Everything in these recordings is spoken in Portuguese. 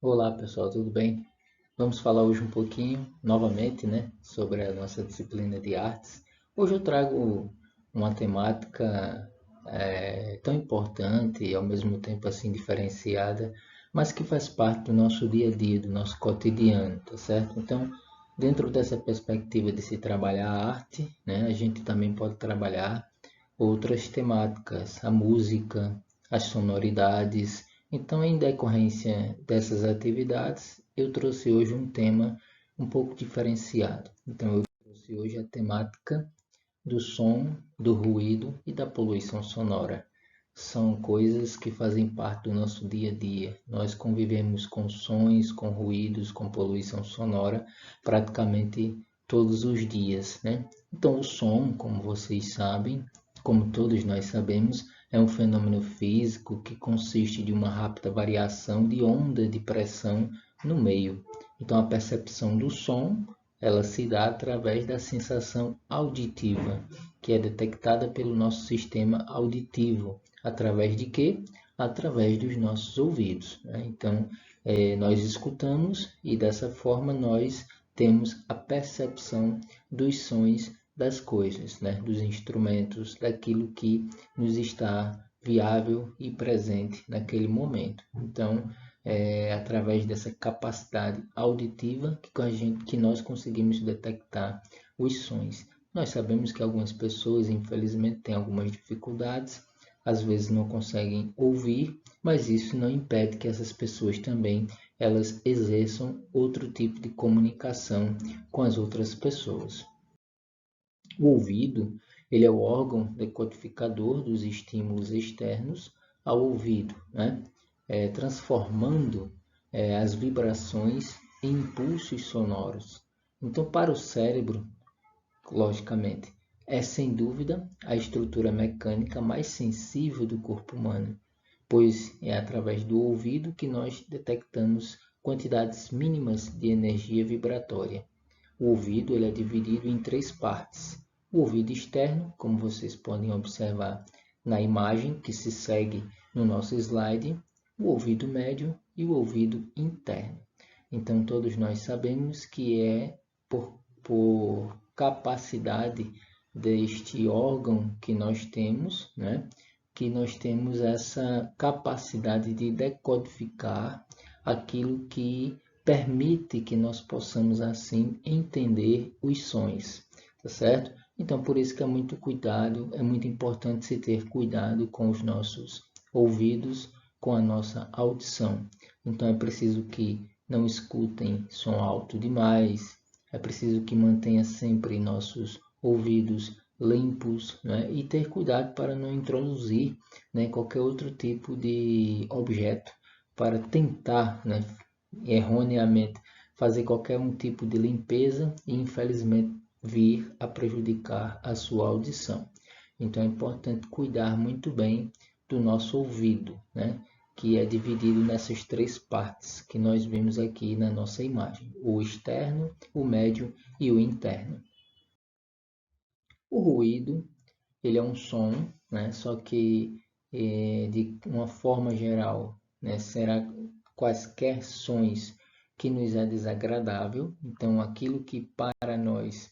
Olá pessoal, tudo bem? Vamos falar hoje um pouquinho, novamente, né, sobre a nossa disciplina de artes. Hoje eu trago uma temática tão importante e ao mesmo tempo assim diferenciada, mas que faz parte do nosso dia a dia, do nosso cotidiano, tá certo? Então, dentro dessa perspectiva de se trabalhar a arte, né, a gente também pode trabalhar outras temáticas, a música, as sonoridades. Então, em decorrência dessas atividades, eu trouxe hoje um tema um pouco diferenciado. Então, eu trouxe hoje a temática do som, do ruído e da poluição sonora. São coisas que fazem parte do nosso dia a dia. Nós convivemos com sons, com ruídos, com poluição sonora praticamente todos os dias, né? Então, o som, como vocês sabem, como todos nós sabemos, é um fenômeno físico que consiste de uma rápida variação de onda de pressão no meio. Então, a percepção do som ela se dá através da sensação auditiva, que é detectada pelo nosso sistema auditivo. Através de quê? Através dos nossos ouvidos, né? Então, nós escutamos e dessa forma nós temos a percepção dos sons das coisas, né? Dos instrumentos, daquilo que nos está viável e presente naquele momento. Então, através dessa capacidade auditiva que nós conseguimos detectar os sons. Nós sabemos que algumas pessoas, infelizmente, têm algumas dificuldades, às vezes não conseguem ouvir, mas isso não impede que essas pessoas também elas exerçam outro tipo de comunicação com as outras pessoas. O ouvido, ele é o órgão decodificador dos estímulos externos ao ouvido, né? Transformando as vibrações em impulsos sonoros. Então, para o cérebro, logicamente, é sem dúvida a estrutura mecânica mais sensível do corpo humano, pois é através do ouvido que nós detectamos quantidades mínimas de energia vibratória. O ouvido ele é dividido em três partes. O ouvido externo, como vocês podem observar na imagem que se segue no nosso slide, o ouvido médio e o ouvido interno. Então, todos nós sabemos que é por capacidade deste órgão que nós temos, né, que nós temos essa capacidade de decodificar aquilo que permite que nós possamos assim entender os sons, tá certo? Então, por isso que é muito cuidado, é muito importante se ter cuidado com os nossos ouvidos, com a nossa audição. Então, é preciso que não escutem som alto demais, é preciso que mantenha sempre nossos ouvidos limpos, né? E ter cuidado para não introduzir, né, qualquer outro tipo de objeto para tentar, né, erroneamente fazer qualquer um tipo de limpeza e infelizmente vir a prejudicar a sua audição. Então é importante cuidar muito bem do nosso ouvido, né? Que é dividido nessas três partes que nós vimos aqui na nossa imagem: o externo, o médio e o interno. O ruído, ele é um som, né? Só que de uma forma geral, né? Será quaisquer sons que nos é desagradável. Então, aquilo que para nós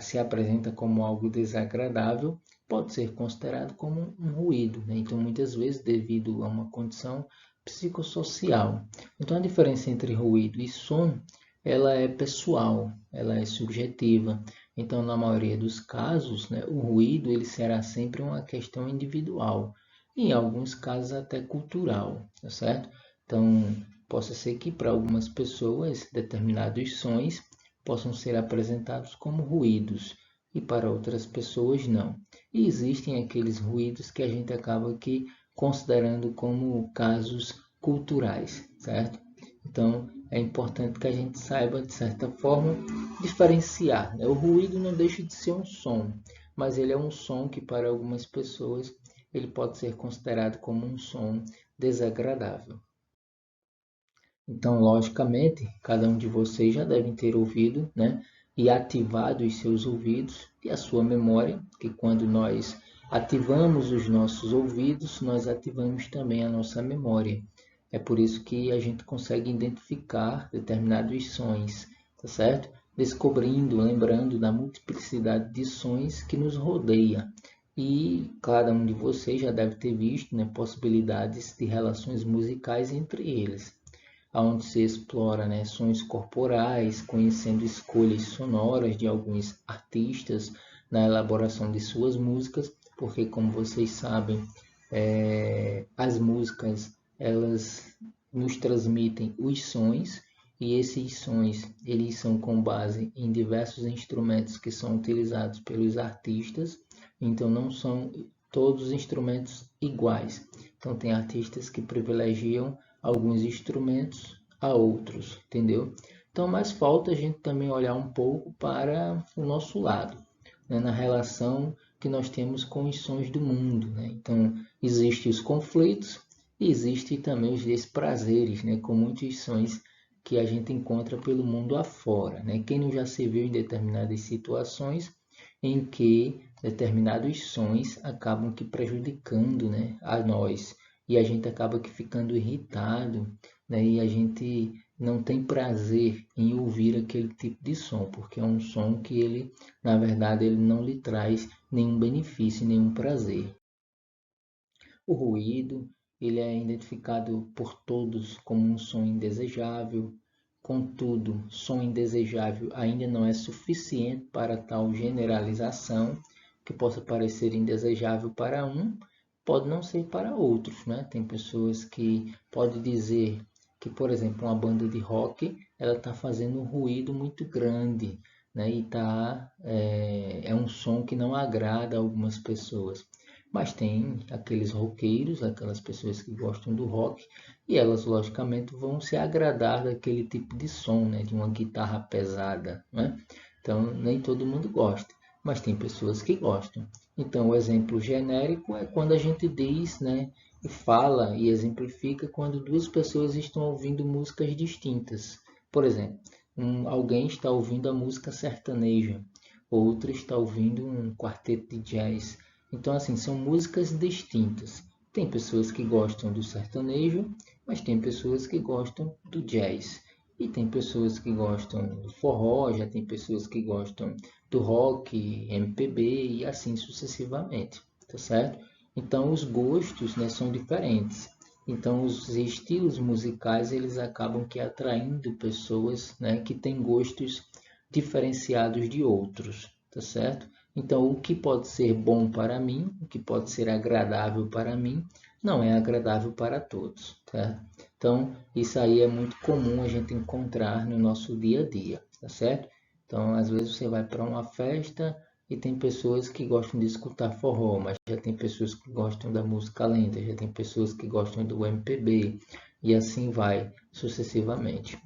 se apresenta como algo desagradável pode ser considerado como um ruído, né? Então, muitas vezes, devido a uma condição psicossocial. Então, a diferença entre ruído e som, ela é pessoal, ela é subjetiva. Então, na maioria dos casos, né, o ruído ele será sempre uma questão individual, em alguns casos até cultural, tá certo? Então, possa ser que para algumas pessoas determinados sons possam ser apresentados como ruídos e para outras pessoas não. E existem aqueles ruídos que a gente acaba aqui considerando como casos culturais, certo? Então, é importante que a gente saiba, de certa forma, diferenciar, né? O ruído não deixa de ser um som, mas ele é um som que para algumas pessoas ele pode ser considerado como um som desagradável. Então, logicamente, cada um de vocês já deve ter ouvido, né, e ativado os seus ouvidos e a sua memória, que quando nós ativamos os nossos ouvidos, nós ativamos também a nossa memória. É por isso que a gente consegue identificar determinados sons, tá certo? Descobrindo, lembrando da multiplicidade de sons que nos rodeia. E cada um de vocês já deve ter visto, né, possibilidades de relações musicais entre eles, onde se explora, né, sons corporais, conhecendo escolhas sonoras de alguns artistas na elaboração de suas músicas, porque como vocês sabem, as músicas elas nos transmitem os sons e esses sons eles são com base em diversos instrumentos que são utilizados pelos artistas, então não são todos os instrumentos iguais. Então tem artistas que privilegiam alguns instrumentos a outros, entendeu? Então, mas falta a gente também olhar um pouco para o nosso lado, né, na relação que nós temos com os sons do mundo, né? Então, existem os conflitos e existem também os desprazeres, né, com muitos sons que a gente encontra pelo mundo afora, né? Quem não já se viu em determinadas situações em que determinados sons acabam que prejudicando, né, a nós e a gente acaba que ficando irritado, né, e a gente não tem prazer em ouvir aquele tipo de som, porque é um som que ele, na verdade, ele não lhe traz nenhum benefício, nenhum prazer. O ruído, ele é identificado por todos como um som indesejável. Contudo, som indesejável ainda não é suficiente para tal generalização, que possa parecer indesejável para um, pode não ser para outros, né? Tem pessoas que podem dizer que, por exemplo, uma banda de rock, ela está fazendo um ruído muito grande, né? E é um som que não agrada a algumas pessoas. Mas tem aqueles roqueiros, aquelas pessoas que gostam do rock, e elas logicamente vão se agradar daquele tipo de som, né, de uma guitarra pesada, né? Então nem todo mundo gosta, mas tem pessoas que gostam. Então o exemplo genérico é quando a gente diz, né, e fala e exemplifica quando duas pessoas estão ouvindo músicas distintas. Por exemplo, alguém está ouvindo a música sertaneja, outro está ouvindo um quarteto de jazz. Então, assim, são músicas distintas. Tem pessoas que gostam do sertanejo, mas tem pessoas que gostam do jazz. E tem pessoas que gostam do forró, já tem pessoas que gostam do rock, MPB e assim sucessivamente, tá certo? Então, os gostos, né, são diferentes. Então, os estilos musicais, eles acabam que atraindo pessoas, né, que têm gostos diferenciados de outros, tá certo? Então, o que pode ser bom para mim, o que pode ser agradável para mim, não é agradável para todos, tá? Então, isso aí é muito comum a gente encontrar no nosso dia a dia, tá certo? Então, às vezes você vai para uma festa e tem pessoas que gostam de escutar forró, mas já tem pessoas que gostam da música lenta, já tem pessoas que gostam do MPB, e assim vai sucessivamente.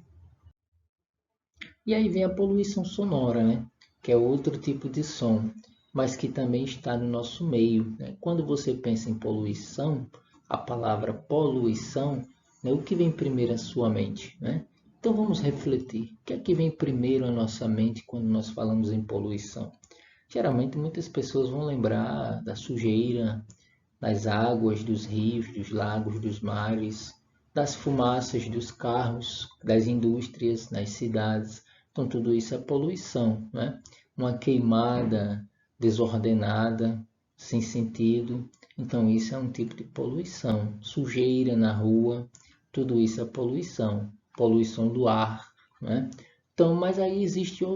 E aí vem a poluição sonora, né? Que é outro tipo de som, mas que também está no nosso meio, né? Quando você pensa em poluição, a palavra poluição, né? O que vem primeiro à sua mente, né? Então vamos refletir. O que é que vem primeiro à nossa mente quando nós falamos em poluição? Geralmente muitas pessoas vão lembrar da sujeira, das águas, dos rios, dos lagos, dos mares, das fumaças dos carros, das indústrias, das cidades. Então, tudo isso é poluição, né? Uma queimada desordenada, sem sentido. Então, isso é um tipo de poluição. Sujeira na rua, tudo isso é poluição. Poluição do ar, né? Então, mas aí existem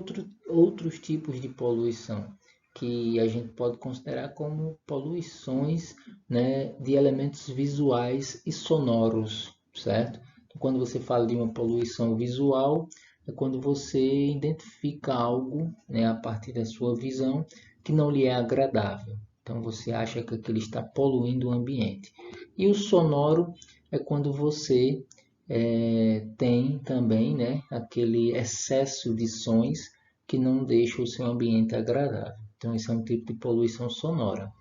outros tipos de poluição que a gente pode considerar como poluições, né, de elementos visuais e sonoros, certo? Então, quando você fala de uma poluição visual, é quando você identifica algo, né, a partir da sua visão que não lhe é agradável. Então você acha que aquilo está poluindo o ambiente. E o sonoro é quando você tem também, né, aquele excesso de sons que não deixa o seu ambiente agradável. Então, isso é um tipo de poluição sonora.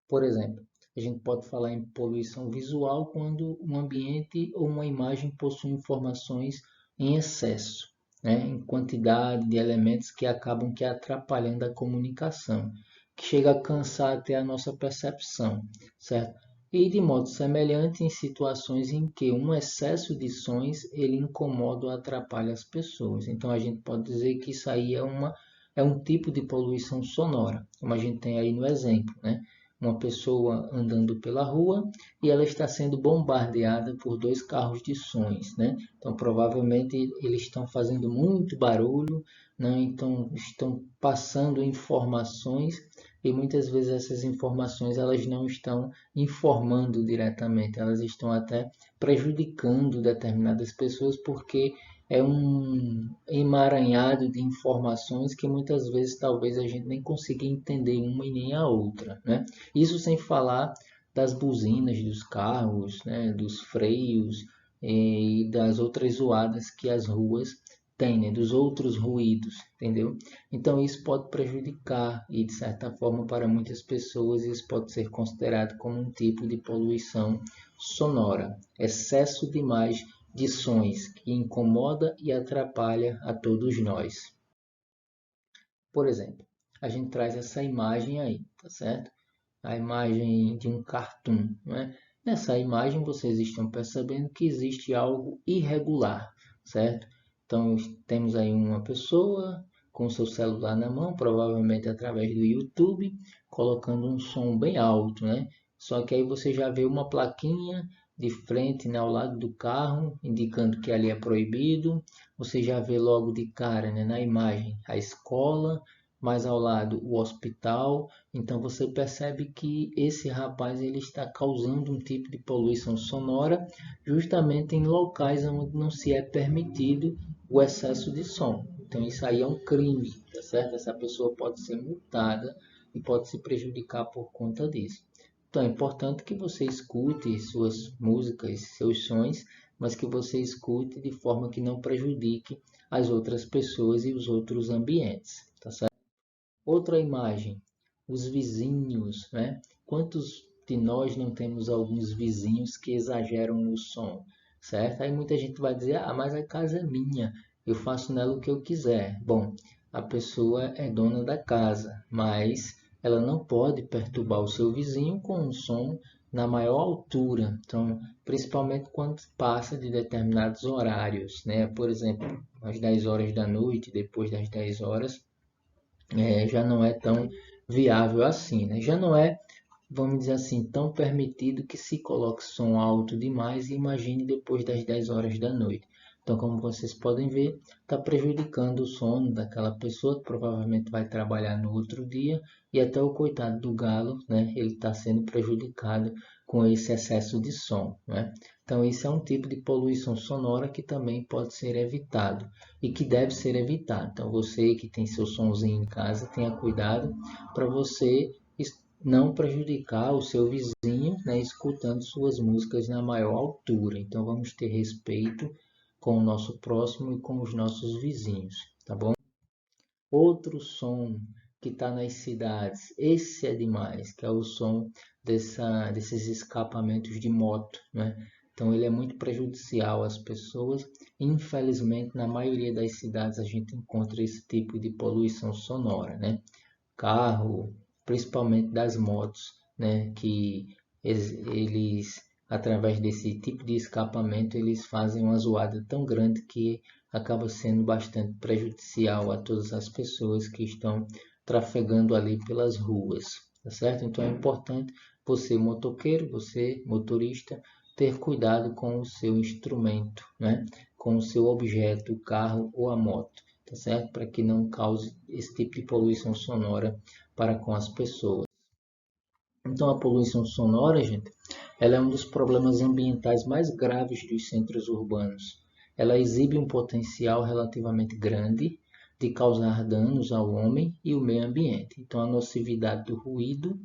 Por exemplo, a gente pode falar em poluição visual quando um ambiente ou uma imagem possui informações em excesso, né, em quantidade de elementos que acabam que atrapalhando a comunicação, que chega a cansar até a nossa percepção, certo? e de modo semelhante em situações em que um excesso de sons ele incomoda ou atrapalha as pessoas. Então a gente pode dizer que isso aí é um tipo de poluição sonora, como a gente tem aí no exemplo, né? Uma pessoa andando pela rua e ela está sendo bombardeada por dois carros de sons, né? Então provavelmente eles estão fazendo muito barulho, né? Então estão passando informações e muitas vezes essas informações elas não estão informando diretamente, elas estão até prejudicando determinadas pessoas porque é um emaranhado de informações que muitas vezes talvez a gente nem consiga entender uma e nem a outra, né? Isso sem falar das buzinas dos carros, né? Dos freios e das outras zoadas que as ruas têm, né? Dos outros ruídos, entendeu? Então isso pode prejudicar e de certa forma para muitas pessoas isso pode ser considerado como um tipo de poluição sonora, excesso demais de sons que incomoda e atrapalha a todos nós. Por exemplo, a gente traz essa imagem aí, tá certo? A imagem de um cartoon, não é? Nessa imagem vocês estão percebendo que existe algo irregular, certo? Então temos aí uma pessoa com seu celular na mão, provavelmente através do YouTube, colocando um som bem alto, né? Só que aí você já vê uma plaquinha de frente, né, ao lado do carro, indicando que ali é proibido. Você já vê logo de cara, né, na imagem a escola, mais ao lado o hospital. Então você percebe que esse rapaz ele está causando um tipo de poluição sonora justamente em locais onde não se é permitido o excesso de som. Então isso aí é um crime, tá certo? Essa pessoa pode ser multada e pode se prejudicar por conta disso. Então é importante que você escute suas músicas, seus sons, mas que você escute de forma que não prejudique as outras pessoas e os outros ambientes, tá certo? Outra imagem, os vizinhos, né? Quantos de nós não temos alguns vizinhos que exageram no som, certo? Aí muita gente vai dizer, ah, mas a casa é minha, eu faço nela o que eu quiser. Bom, a pessoa é dona da casa, mas ela não pode perturbar o seu vizinho com um som na maior altura. Então, principalmente quando passa de determinados horários, né? Por exemplo, às 10 horas da noite, depois das 10 horas, já não é tão viável assim, né? Já não é, vamos dizer assim, tão permitido que se coloque som alto demais e imagine depois das 10 horas da noite. Então, como vocês podem ver, está prejudicando o sono daquela pessoa que provavelmente vai trabalhar no outro dia e até o coitado do galo, né? Ele está sendo prejudicado com esse excesso de som, né? Então, isso é um tipo de poluição sonora que também pode ser evitado e que deve ser evitado. Então, você que tem seu sonzinho em casa, tenha cuidado para você não prejudicar o seu vizinho, né, escutando suas músicas na maior altura. Então vamos ter respeito com o nosso próximo e com os nossos vizinhos, tá bom? Outro som que está nas cidades, esse é demais, que é o som desses escapamentos de moto, né? Então ele é muito prejudicial às pessoas. Infelizmente, na maioria das cidades a gente encontra esse tipo de poluição sonora, né? Carro, principalmente das motos, né? Que eles, através desse tipo de escapamento, eles fazem uma zoada tão grande que acaba sendo bastante prejudicial a todas as pessoas que estão trafegando ali pelas ruas, tá certo? Então é importante você, motoqueiro, você, motorista, ter cuidado com o seu instrumento, né? Com o seu objeto, o carro ou a moto, tá certo? Para que não cause esse tipo de poluição sonora para com as pessoas. Então, a poluição sonora, gente, ela é um dos problemas ambientais mais graves dos centros urbanos. Ela exibe um potencial relativamente grande de causar danos ao homem e ao meio ambiente. Então, a nocividade do ruído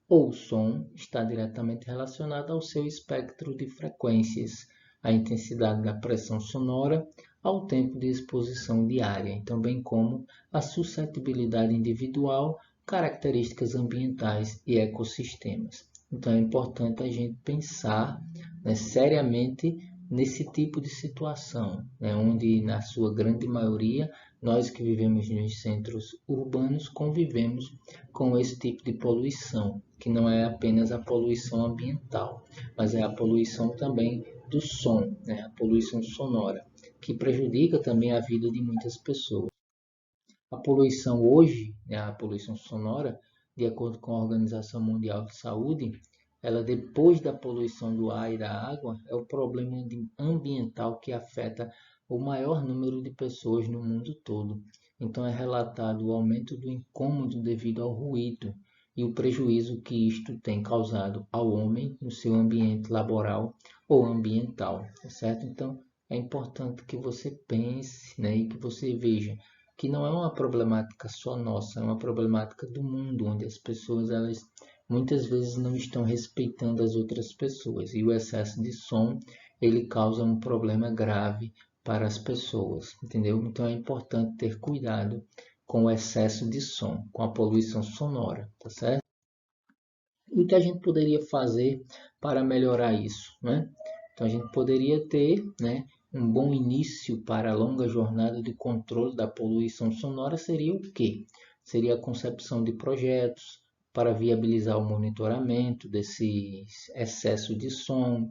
ou som está diretamente relacionada ao seu espectro de frequências, à intensidade da pressão sonora, ao tempo de exposição diária, então bem como a suscetibilidade individual, características ambientais e ecossistemas. Então é importante a gente pensar, né, seriamente nesse tipo de situação, né, onde na sua grande maioria nós que vivemos nos centros urbanos convivemos com esse tipo de poluição. que não é apenas a poluição ambiental, mas é a poluição também do som, né? A poluição sonora, que prejudica também a vida de muitas pessoas. A poluição hoje, né, a poluição sonora, de acordo com a Organização Mundial de Saúde, ela depois da poluição do ar e da água, é o problema ambiental que afeta o maior número de pessoas no mundo todo. Então é relatado o aumento do incômodo devido ao ruído e o prejuízo que isto tem causado ao homem no seu ambiente laboral ou ambiental, tá certo? Então é importante que você pense, né, e que você veja que não é uma problemática só nossa, é uma problemática do mundo, onde as pessoas elas muitas vezes não estão respeitando as outras pessoas e o excesso de som ele causa um problema grave para as pessoas, entendeu? Então é importante ter cuidado com o excesso de som, com a poluição sonora, tá certo? E o que a gente poderia fazer para melhorar isso, né? Então a gente poderia ter, né, um bom início para a longa jornada de controle da poluição sonora seria o quê? Seria a concepção de projetos para viabilizar o monitoramento desse excesso de som,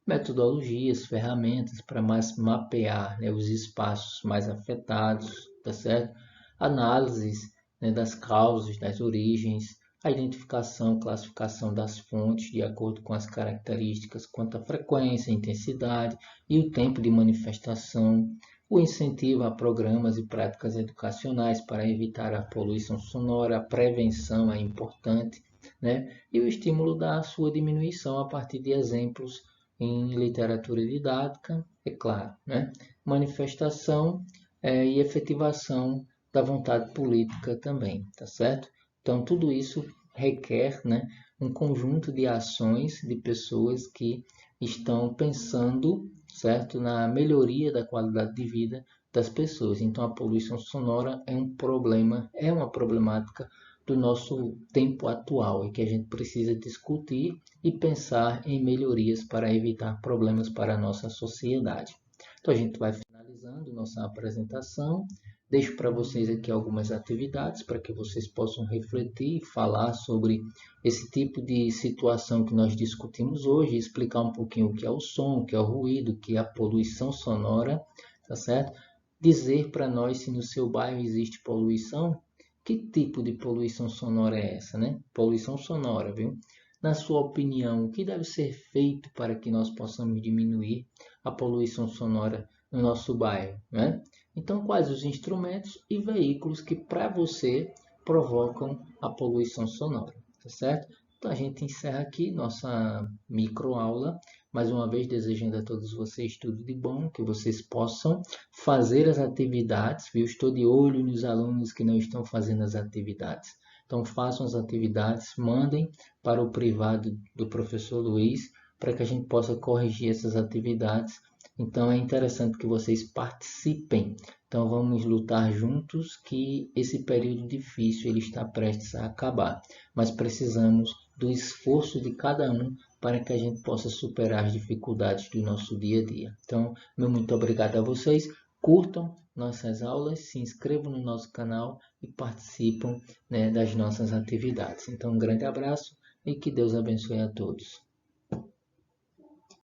metodologias, ferramentas para mais mapear, né, os espaços mais afetados, tá certo? Análises, né, das causas, das origens, a identificação, classificação das fontes de acordo com as características quanto à frequência, intensidade e o tempo de manifestação, o incentivo a programas e práticas educacionais para evitar a poluição sonora, a prevenção é importante, né? E o estímulo da sua diminuição a partir de exemplos em literatura didática, é claro, né? Manifestação e efetivação da vontade política também, tá certo? Então, tudo isso requer, né, um conjunto de ações de pessoas que estão pensando, certo, na melhoria da qualidade de vida das pessoas. Então, a poluição sonora é um problema, é uma problemática do nosso tempo atual e que a gente precisa discutir e pensar em melhorias para evitar problemas para a nossa sociedade. Então, a gente vai finalizando nossa apresentação. Deixo para vocês aqui algumas atividades para que vocês possam refletir e falar sobre esse tipo de situação que nós discutimos hoje, explicar um pouquinho o que é o som, o que é o ruído, o que é a poluição sonora, tá certo? Dizer para nós se no seu bairro existe poluição, que tipo de poluição sonora é essa, né? Poluição sonora, viu? Na sua opinião, o que deve ser feito para que nós possamos diminuir a poluição sonora no nosso bairro, né? Então, quais os instrumentos e veículos que para você provocam a poluição sonora, tá certo? Então, a gente encerra aqui nossa microaula. Mais uma vez, desejando a todos vocês tudo de bom, que vocês possam fazer as atividades, viu? Estou de olho nos alunos que não estão fazendo as atividades. Então, façam as atividades, mandem para o privado do professor Luiz, para que a gente possa corrigir essas atividades. Então é interessante que vocês participem. Então vamos lutar juntos que esse período difícil ele está prestes a acabar. Mas precisamos do esforço de cada um para que a gente possa superar as dificuldades do nosso dia a dia. Então, meu muito obrigado a vocês. Curtam nossas aulas, se inscrevam no nosso canal e participam, né, das nossas atividades. Então, um grande abraço e que Deus abençoe a todos.